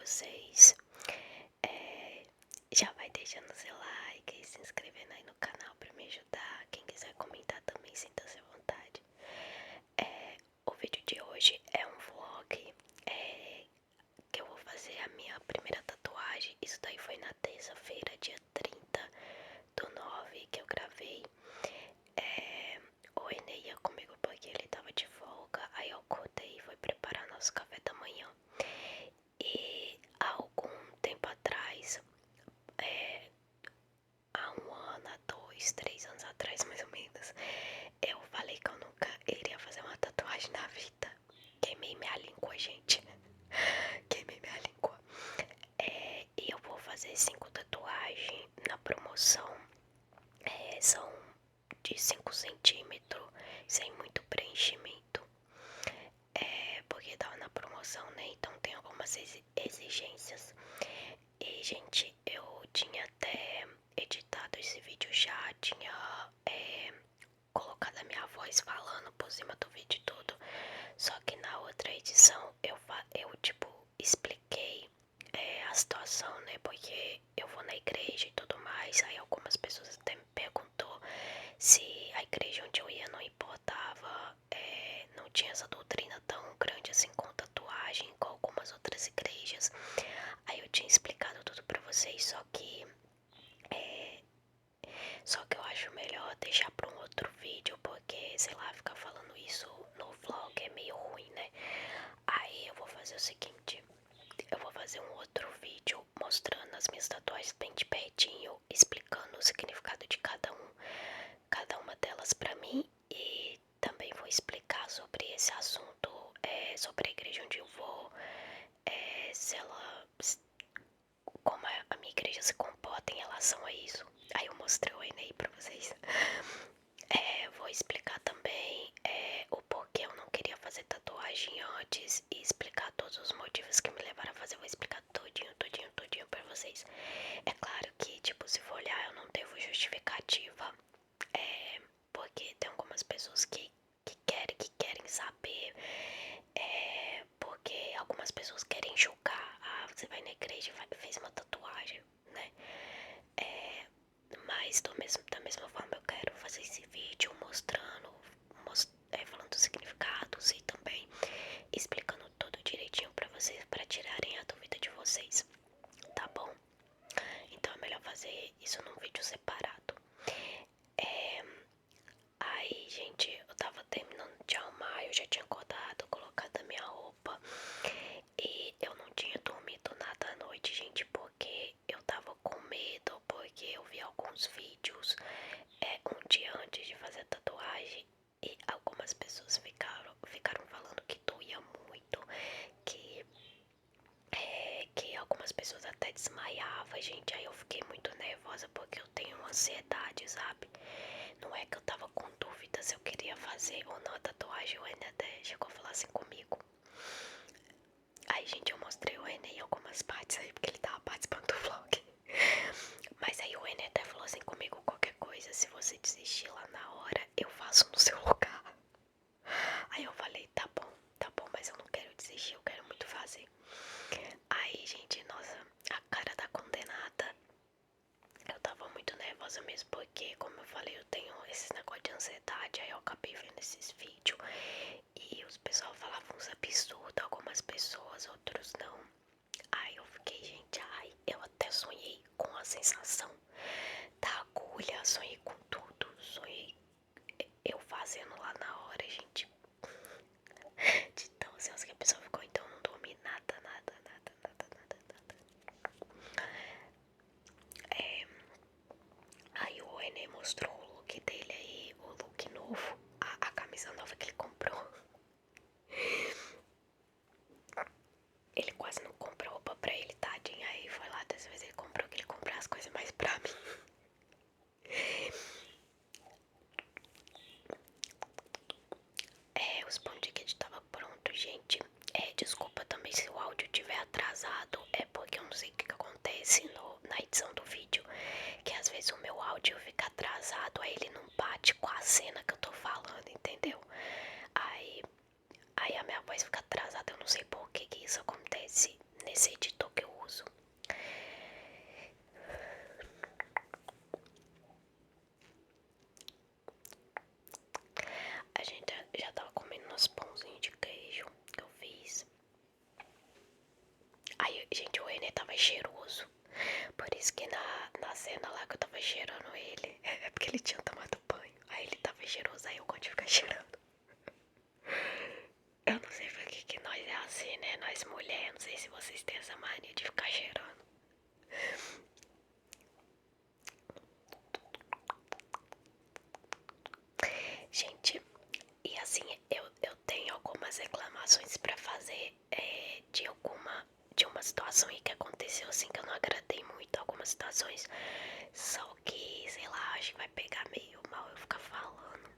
vocês. Já vai deixando seu like e se inscrevendo aí no canal pra me ajudar. Quem quiser comentar também, sinta-se à vontade. O vídeo de hoje é um vlog que eu vou fazer a minha primeira tatuagem. Isso daí foi na terça-feira, dia 30/9, que eu gravei. O Enê ia comigo porque ele tava de folga. Aí eu acordei e fui preparar nosso café da manhã. E há algum tempo atrás, há um ano, há 2, 3 anos atrás mais ou menos, eu falei que eu nunca iria fazer uma tatuagem na vida. Queimei minha língua, gente. Queimei minha língua. E eu vou fazer 5 tatuagens na promoção. São de 5 centímetros, sem muito preenchimento. Porque tava na promoção, né? Então tem algumas exigências. E, gente, eu tinha até editado esse vídeo já, tinha colocado a minha voz falando por cima do vídeo todo. Só que na outra edição eu tipo, expliquei a situação, né? Porque eu vou na igreja e tudo mais. Aí algumas pessoas até me perguntou se a igreja onde eu ia não importava, não tinha essa doutrina tão grande assim com tatuagem, com algumas outras igrejas. Aí eu tinha explicado tudo pra vocês, só que eu acho melhor deixar pra um outro vídeo, porque, sei lá, ficar falando isso no vlog é meio ruim, né? Aí eu vou fazer o seguinte, eu vou fazer um outro vídeo mostrando as minhas tatuagens bem de pertinho, explicando o significado de cada uma delas pra mim. E também vou explicar sobre esse assunto, sobre a igreja onde eu vou, se ela, como a minha igreja se comporta em relação a isso. Aí eu mostrei o Enem pra vocês. Vou explicar também o porquê eu não queria fazer tatuagem antes e explicar todos os motivos que me levaram a fazer. Vou explicar todinho pra vocês. É claro que, tipo, se for olhar, eu não devo justificativa, porque tem algumas pessoas que querem saber, porque algumas pessoas querem julgar. Ah, você vai na igreja e fez uma tatuagem, né? Mas da mesma forma eu quero fazer esse vídeo mostrando, falando os significados e também explicando tudo direitinho pra vocês, pra tirarem a dúvida de vocês, tá bom? Então é melhor fazer isso num vídeo separado. Aí, gente, eu tava terminando de arrumar, eu já tinha acordado, colocado a minha roupa. E eu não tinha dormido nada à noite, gente, porque eu tava com medo, porque eu vi alguns vídeos um dia antes de fazer a tatuagem. E algumas pessoas ficaram falando que doía muito, que algumas pessoas até desmaiavam, gente. Aí eu fiquei muito nervosa porque eu tenho ansiedade, sabe? Não é que eu tava com dúvida se eu queria fazer ou não a tatuagem. O Enem até chegou a falar assim comigo. Aí, gente, eu mostrei o Enem em algumas partes aí, porque ele tava participando do vlog. Mas aí o Enem até falou assim comigo: qualquer coisa, se você desistir lá na hora, eu faço no seu lugar. Aí eu falei: tá bom, mas eu não quero desistir, eu quero muito fazer. Aí, gente, nossa, a cara da condenada. Eu tava muito nervosa mesmo, porque, como eu falei, eu tenho esse negócio de ansiedade. Aí eu acabei vendo esses vídeos e os pessoal falavam uns absurdos, algumas pessoas, outros não. Aí eu fiquei, gente, eu até sonhei com a sensação da agulha, sonhei com tudo, sonhei eu fazendo lá na hora, gente. De tão ansiosa que a pessoa ficou, então eu não dormi nada. Aí o Enem mostrou o look dele aí, o look novo, a camisa nova que ele comprou. Ele quase não comprou roupa pra ele, tadinho. Aí foi lá, dessa vez ele comprou, que ele comprou as coisas mais pra mim. Os pão de queijo tava pronto, gente. Desculpa também se o áudio tiver atrasado. É porque eu não sei o que acontece na edição do vídeo, que às vezes o meu áudio fica atrasado, aí ele não bate com a cena que eu tô falando, entendeu? Aí a minha voz fica atrasada, eu não sei por que isso acontece nesse editor que assim, né? Nós mulheres, não sei se vocês têm essa mania de ficar cheirando. Gente, e assim, eu tenho algumas reclamações pra fazer de uma situação aí que aconteceu assim que eu não agradei muito algumas situações. Só que, sei lá, acho que vai pegar meio mal eu ficar falando.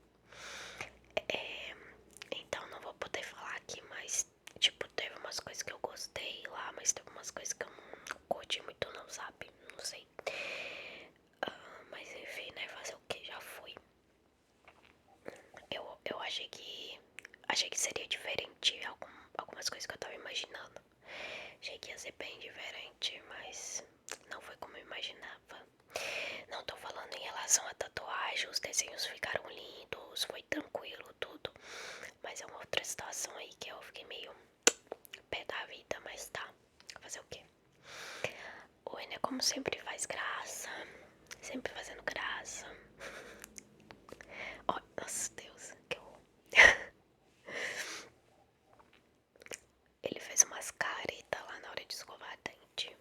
Então não vou poder falar aqui, mas tipo, teve umas coisas que eu gostei lá, mas teve umas coisas que eu não curti muito não, sabe? Não sei. Mas enfim, né? Fazer o que já foi. Eu achei que seria diferente algumas coisas que eu tava imaginando. Achei que ia ser bem diferente, mas não foi como eu imaginava. Não tô falando em relação à tatuagem, os desenhos ficaram lindos, foi tranquilo tudo. Mas é uma outra situação aí que eu fiquei meio pé da vida, mas tá. Fazer o quê? O Ené, como sempre, faz graça. Sempre fazendo graça. Oh, nossa Deus, que horror. Ele fez umas caretas lá na hora de escovar dente.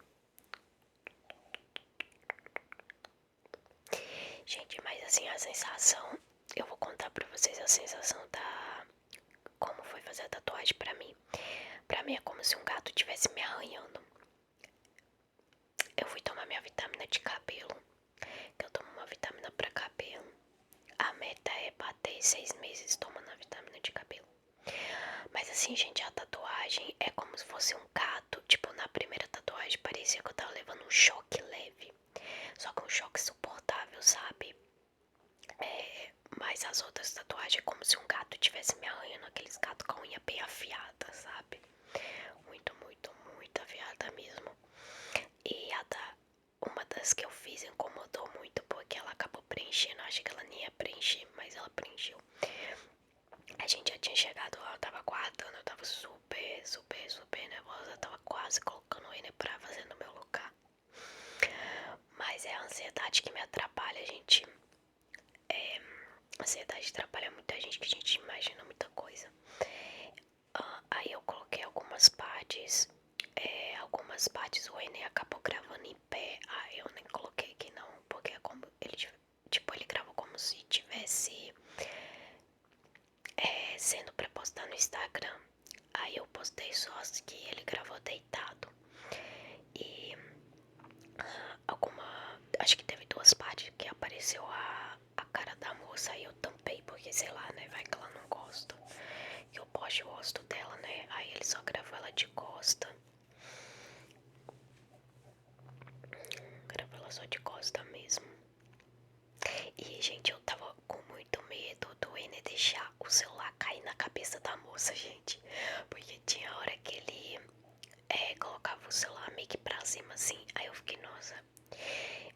Gente, mas assim, a sensação... Eu vou contar pra vocês a sensação da... Como foi fazer a tatuagem pra mim. Pra mim é como se um gato estivesse me arranhando. Eu fui tomar minha vitamina de cabelo. Que eu tomo uma vitamina pra cabelo. A meta é bater 6 meses tomando a vitamina de cabelo. Mas assim, gente, a tatuagem é como se fosse um gato. Tipo, na primeira tatuagem parecia que eu tava levando um choque leve. Só que um choque suportável, sabe? Mas as outras tatuagens é como se um gato tivesse me arranhando. Aqueles gatos com a unha bem afiada, sabe? Muito, muito, muito afiada mesmo. E uma das que eu fiz incomodou muito porque ela acabou preenchendo. Acho que ela nem ia preencher, mas ela preencheu. A gente já tinha chegado lá, eu tava guardando, eu tava super, super, super nervosa. Eu tava quase colocando ele pra fazer no meu lugar. Mas é a ansiedade que me atrapalha, gente. A ansiedade atrapalha muita gente, que a gente imagina muita coisa. Aí eu coloquei algumas partes o Enem acabou gravando em pé. Eu nem coloquei aqui não, porque é como ele, tipo, ele gravou como se tivesse sendo pra postar no Instagram. Aí eu postei só as que ele gravou deitado. E acho que teve duas partes que apareceu a cara da moça. Aí eu tampei, porque sei lá, né, vai que ela não gosta que eu poste o rosto dela, né. Aí ele só gravou ela de costa. Gravou ela só de costa mesmo. E, gente, eu tava com muito medo do Ener deixar o celular cair na cabeça da moça, gente. Porque tinha hora que ele colocava o celular meio que pra cima, assim. Aí eu fiquei, nossa,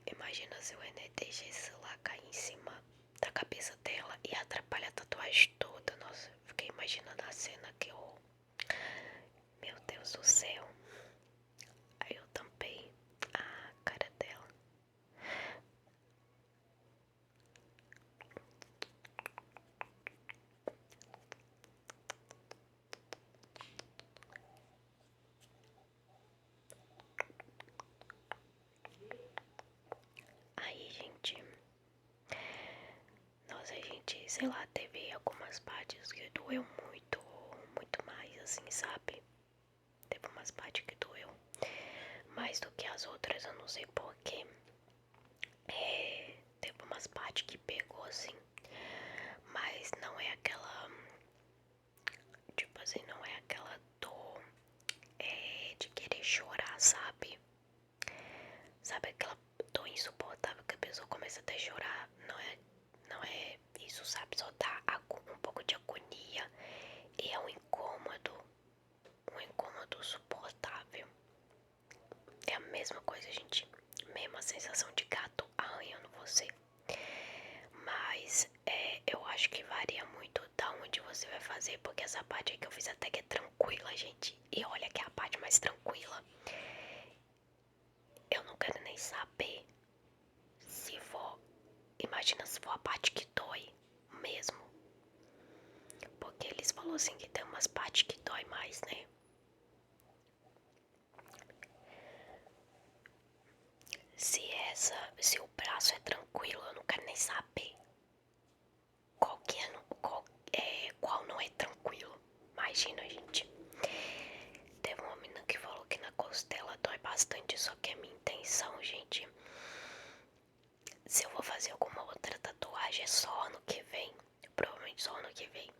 imagina se o Ener deixa esse celular cair em cima da cabeça dela e atrapalha a tatuagem toda. Nossa, eu fiquei imaginando a cena que eu... Meu Deus do céu. Aí eu tampei a cara dela. Aí, gente, nossa, gente, sei lá, teve algumas partes que doeu muito, muito mais, assim, sabe? Teve umas partes que doeu mais do que as outras, eu não sei porquê. Teve umas partes que pegou, assim, mas não é aquela, tipo assim, não é aquela dor de querer chorar, sabe? Sabe aquela dor insuportável que a pessoa começa até a chorar? Não é isso, sabe? Só dá um pouco de agonia e é um incômodo suportável. É a mesma coisa, gente. Mesma sensação de gato arranhando você. Mas eu acho que varia muito da onde você vai fazer, porque essa parte aí que eu fiz até que é tranquila, gente. E olha que é a parte mais tranquila. Eu não quero nem saber se for. Imagina se for a parte que dói mesmo. Porque eles falaram assim que tem umas partes que dói mais, né? se o braço é tranquilo, eu não quero nem saber. Qual que é, qual não é tranquilo. Imagina, gente. Teve uma menina que falou que na costela dói bastante, só que a minha intenção, gente, se eu vou fazer alguma outra tatuagem é só ano que vem. Provavelmente só ano que vem.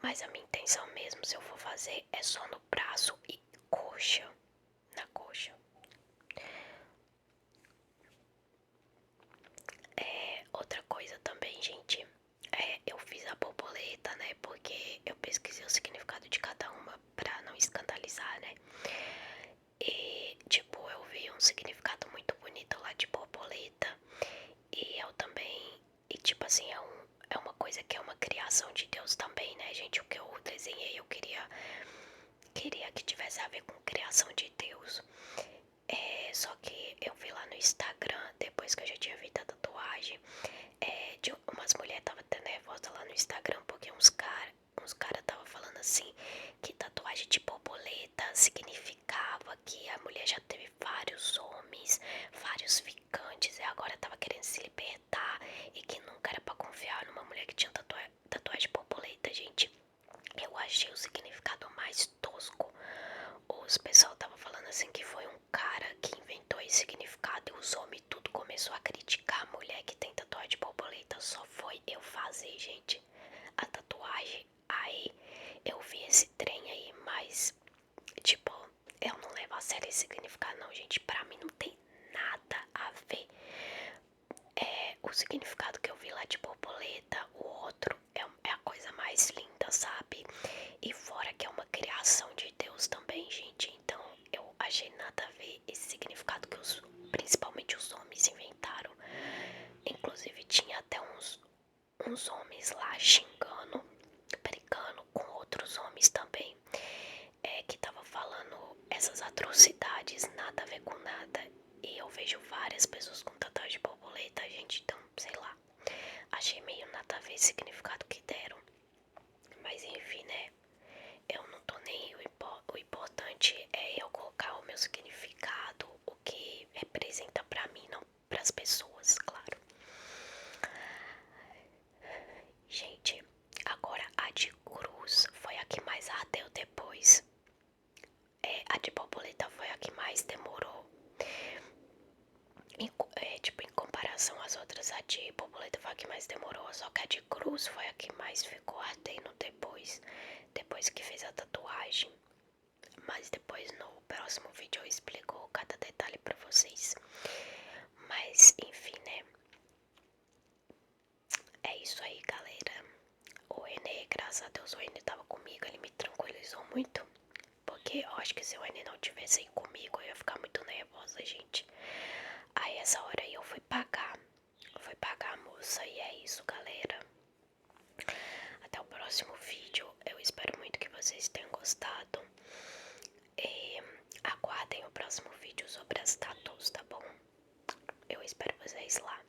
Mas a minha intenção mesmo, se eu for fazer, é só no braço e coxa. Na coxa. Outra coisa também, gente, eu fiz a borboleta, né? Porque eu pesquisei o significado de cada uma pra não escandalizar, né? E, tipo, eu vi um significado muito bonito lá de borboleta. E eu também. E, tipo assim, é uma coisa que é uma criação de Deus também, né, gente? O que eu desenhei, eu queria que tivesse a ver com criação de Deus. Só que eu vi lá no Instagram, depois que eu já tinha feito a tatuagem, de umas mulheres tava até nervosa lá no Instagram, porque uns cara tava falando assim, que tatuagem de borboleta significava que a mulher já teve vários homens, vários ficantes, e agora tava querendo se libertar, e que nunca era pra confiar numa mulher que tinha tatuagem de borboleta, gente. Eu achei o significado mais tosco. Os pessoal tava falando assim que foi um cara que inventou esse significado e os homens tudo começou a criticar a mulher que tem tatuagem de borboleta. Só foi eu fazer, gente, a tatuagem. Aí eu vi esse trem aí, mas tipo, eu não levo a sério esse significado não, gente. Pra mim não tem nada a ver. O significado que eu vi lá de borboleta, o outro é a coisa mais linda, sabe? E fora que é uma criação de Deus também, gente. Então eu achei nada a ver esse significado que principalmente os homens inventaram. Inclusive tinha até uns homens lá xingando, brigando com outros homens também. Que tava falando essas atrocidades, nada a ver com nada. E eu vejo várias pessoas com tatuagem de borboleta, gente, então, sei lá. Achei meio nada a ver o significado que deram. Mas enfim, né? Eu não tô nem aí. O importante é eu colocar o meu significado, o que representa pra mim, não pras pessoas, claro. Gente, agora a de cruz foi a que mais ardeu depois. A de borboleta foi a que mais demorou. Tipo, em comparação às outras, a de borboleta foi a que mais demorou. Só que a de cruz foi a que mais ficou ardendo depois que fez a tatuagem. Mas depois no próximo vídeo eu explico cada detalhe pra vocês. Mas enfim, né? É isso aí, galera. O Renê, graças a Deus, o Renê tava comigo, ele me tranquilizou muito. Porque eu acho que se o Renê não tivesse aí comigo, eu ia ficar muito nervosa, gente. Aí essa hora aí eu fui pagar. Fui pagar a moça e é isso, galera. Até o próximo vídeo. Eu espero muito que vocês tenham gostado. E aguardem o próximo vídeo sobre as tatuas, tá bom? Eu espero vocês lá.